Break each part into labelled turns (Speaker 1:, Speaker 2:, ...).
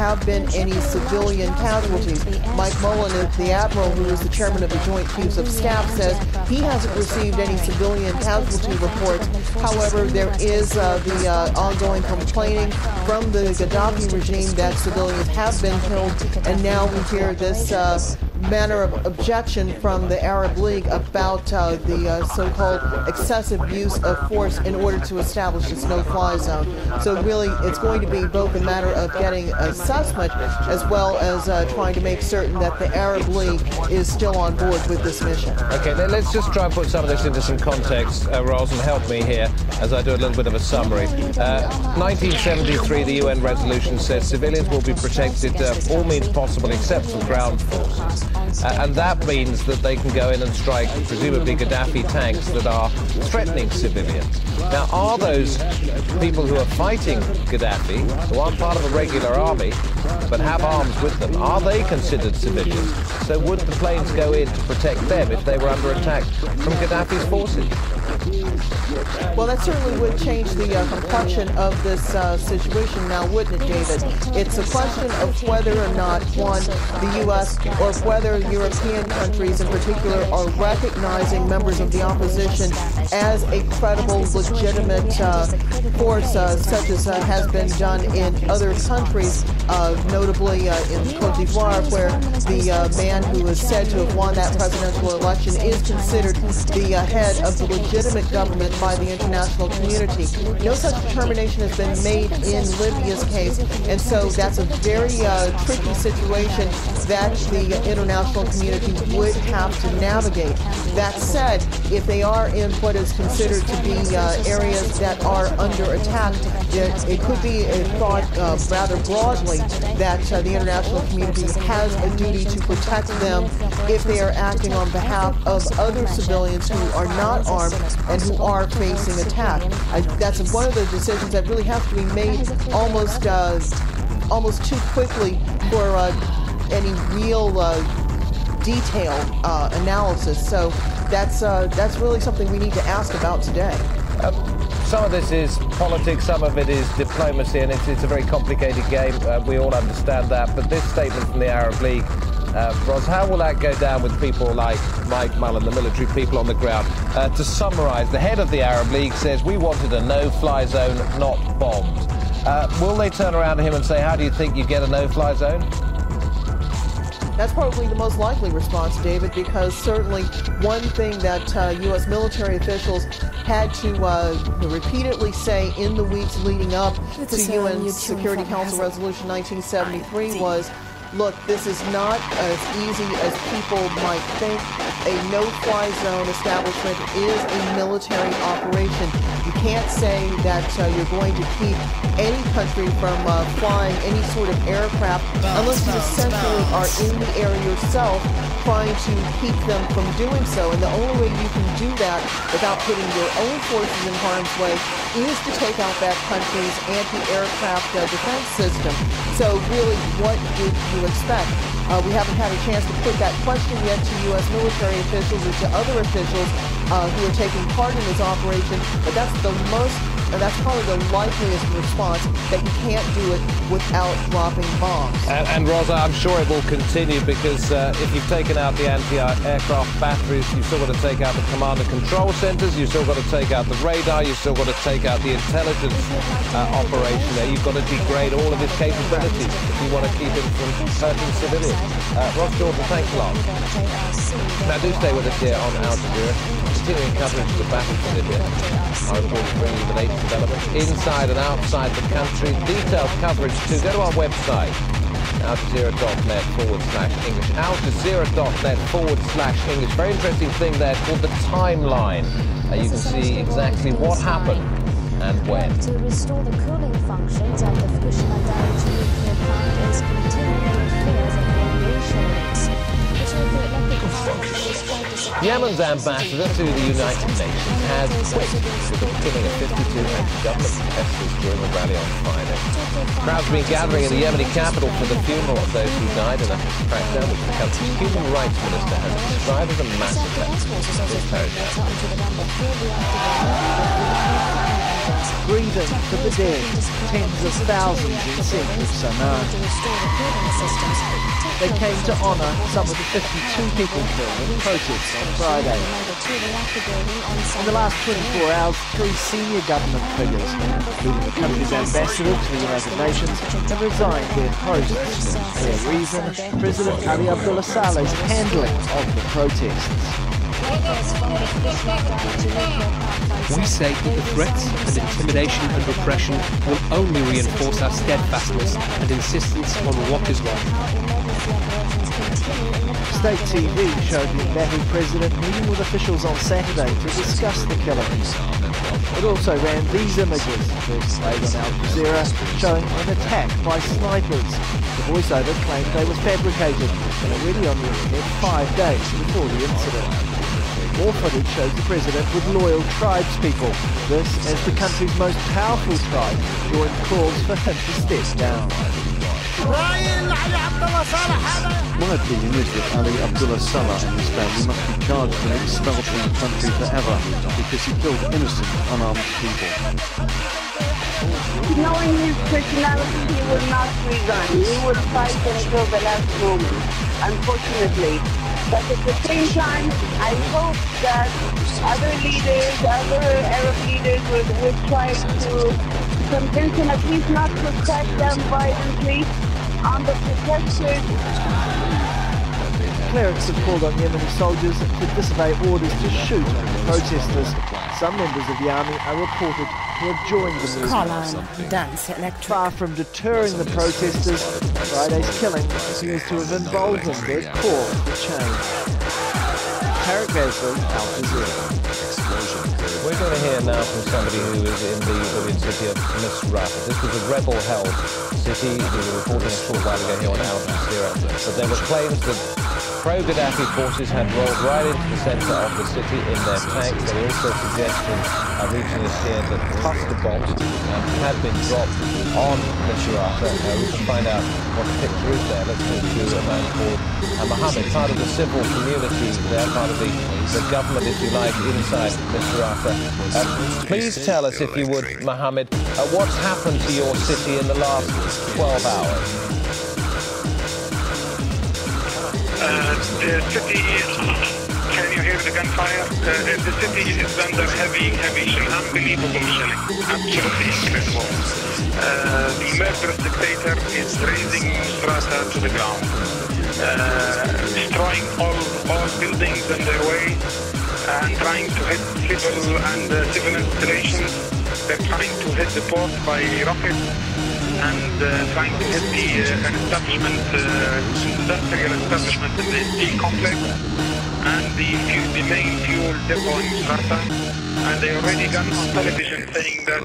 Speaker 1: have been any civilian casualties. Mike Mullen, the admiral who is the chairman of the Joint Chiefs of Staff, says he hasn't received any civilian casualty reports. However, there is the ongoing complaining from the Gaddafi regime that civilians have been killed, and now we hear this manner of objection from the Arab League about the so-called excessive use of force in order to establish this no-fly zone. So really, it's going to be both a matter of getting assessment as well as trying to make certain that the Arab League is still on board with this mission.
Speaker 2: Okay, let's just try and put some of this into some context, Roz, and help me here as I do a little bit of a summary. 1973, the UN resolution says civilians will be protected all means possible except from ground forces. And that means that they can go in and strike, presumably, Gaddafi tanks that are threatening civilians. Now, are those people who are fighting Gaddafi, who aren't part of a regular army, but have arms with them, are they considered civilians? So would the planes go in to protect them if they were under attack from Gaddafi's forces?
Speaker 1: Well, that certainly would change the complexion of this situation now, wouldn't it, David? It's a question of whether or not, one, the U.S. or whether European countries in particular are recognizing members of the opposition as a credible, legitimate force, such as has been done in other countries, notably in Cote d'Ivoire, where the man who is said to have won that presidential election is considered the head of the legitimate government by the international community. No such determination has been made in Libya's case, and so that's a very tricky situation that the international community would have to navigate. That said, if they are in what is considered to be areas that are under attack, it could be thought rather broadly that the international community has a duty to protect them if they are acting on behalf of other civilians who are not armed and who are facing attack. That's one of the decisions that really has to be made almost too quickly for any real detailed analysis. So that's really something we need to ask about today.
Speaker 2: Some of this is politics, some of it is diplomacy, and it's a very complicated game. We all understand that. But this statement from the Arab League, Roz, how will that go down with people like Mike Mullen, the military people on the ground? To summarise, the head of the Arab League says we wanted a no-fly zone, not bombs. Will they turn around to him and say, how do you think you get a no-fly zone?
Speaker 1: That's probably the most likely response, David, because certainly one thing that U.S. military officials had to repeatedly say in the weeks leading up to UN Security Council Resolution 1973 was, look, this is not as easy as people might think. A no-fly zone establishment is a military operation. You can't say that you're going to keep any country from flying any sort of aircraft unless you essentially are in the area yourself trying to keep them from doing so. And the only way you can do that without putting your own forces in harm's way is to take out that country's anti-aircraft defense system. So really, what did you expect? We haven't had a chance to put that question yet to U.S. military officials or to other officials who are taking part in this operation, but that's probably the likeliest response, that you can't do it without dropping bombs.
Speaker 2: And Rosa, I'm sure it will continue, because if you've taken out the anti-aircraft batteries, you've still got to take out the command and control centres, you've still got to take out the radar, you've still got to take out the intelligence operation there. You've got to degrade all of its capabilities if you want to keep it from hurting civilians. Ross Jordan, thanks a lot. Now do stay with us here on Al Jazeera. Continuing coverage of the battle for Libya. Our reporters bring you the latest developments inside and outside the country. Detailed coverage too. Go to our website, aljazeera.net/English. aljazeera.net/English. Very interesting thing there called the timeline. You can see exactly what happened and when.
Speaker 3: To restore the cooling functions at the Fukushima Daiichi nuclear plant is continuing fears of radiation leaks.
Speaker 2: Yemen's ambassador to the United Nations has quit with the killing of 52 anti-government protesters during a rally on Friday. Crowds have been gathering in the Yemeni capital for the funeral of those who died in a crackdown which the country's human rights minister has described as a massacre.
Speaker 4: grieving for the dead, tens of thousands in central Sanaa. They came to honour some of the 52 people killed in protests on Friday. In the last 24 hours, 3 senior government figures, including the country's ambassador to the United Nations, have resigned their posts. Their reason, President Ali Abdullah Saleh's handling of the protests.
Speaker 5: We say that the threats and intimidation and repression will only reinforce our steadfastness and insistence on what is right.
Speaker 4: State TV showed the embattled president meeting with officials on Saturday to discuss the killings. It also ran these images, first played on Al Jazeera, showing an attack by snipers. The voiceover claimed they were fabricated and already on the internet 5 days before the incident. More footage shows the president with loyal tribespeople. This as the country's most powerful tribe joined calls for him to step down.
Speaker 6: My opinion is that Ali Abdullah Saleh and his family must be charged and expelled from the country forever because he killed innocent, unarmed people.
Speaker 7: Knowing his personality, he will not resign. He will fight until the last moment, unfortunately. But at the same time, I hope that other leaders, other Arab leaders will try to convince him at least not to attack them violently on the protesters.
Speaker 4: Clerics have called on Yemeni soldiers to disobey orders to shoot protesters. Some members of the army are reported to have joined the movement. Far from deterring the protesters, Friday's killing appears to have emboldened their call for change. Al Jazeera.
Speaker 2: We're going to hear now from somebody who is in the Libyan city of Misrata. This was a rebel-held city. We were reporting a short while ago here on Al Jazeera. But there were claims that pro-Gaddafi forces had rolled right into the centre of the city in their tanks. There were also suggestions reaching us here that cluster bombs had been dropped on Misrata. We can find out what the picture is there. Let's talk to a man called Mohammed, part of the civil community there, part of the government, if you like, inside Misrata. Please tell us, if you would, Mohammed, what's happened to your city in the last 12 hours?
Speaker 8: The city is, can you hear the gunfire? The city is under heavy shelling, unbelievable shelling, absolutely incredible. The murderous dictator is razing Misrata to the ground, destroying all buildings in their way, and trying to hit civil installations. They're trying to hit the port by rockets, and trying to hit the industrial establishment in the steel complex and the main fuel depot in Misrata. And they already got on television saying that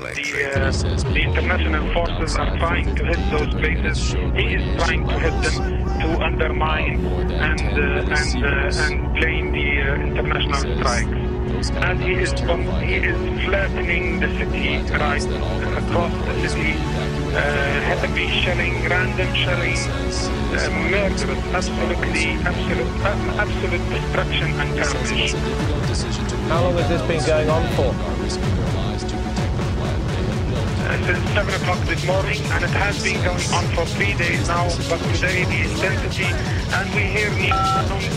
Speaker 8: the international forces are trying to hit those places. He is trying to hit them to undermine and blame the international strikes. And he is flattening the city right across the city. Heavy shelling, random shelling, murderous, absolute destruction and carnage.
Speaker 2: How long has this been going on for?
Speaker 8: Since 7 o'clock this morning, and it has been going on for 3 days now, but today the intensity, and we hear new sounds.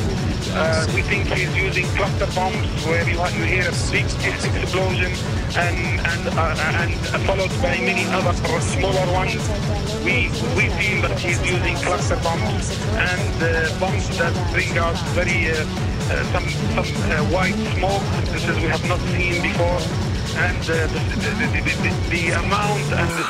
Speaker 8: We think he's using cluster bombs, where you hear a big explosion and followed by many other smaller ones. We feel that he's using cluster bombs and bombs that bring out very some white smoke. This is we have not seen before. And the amount and the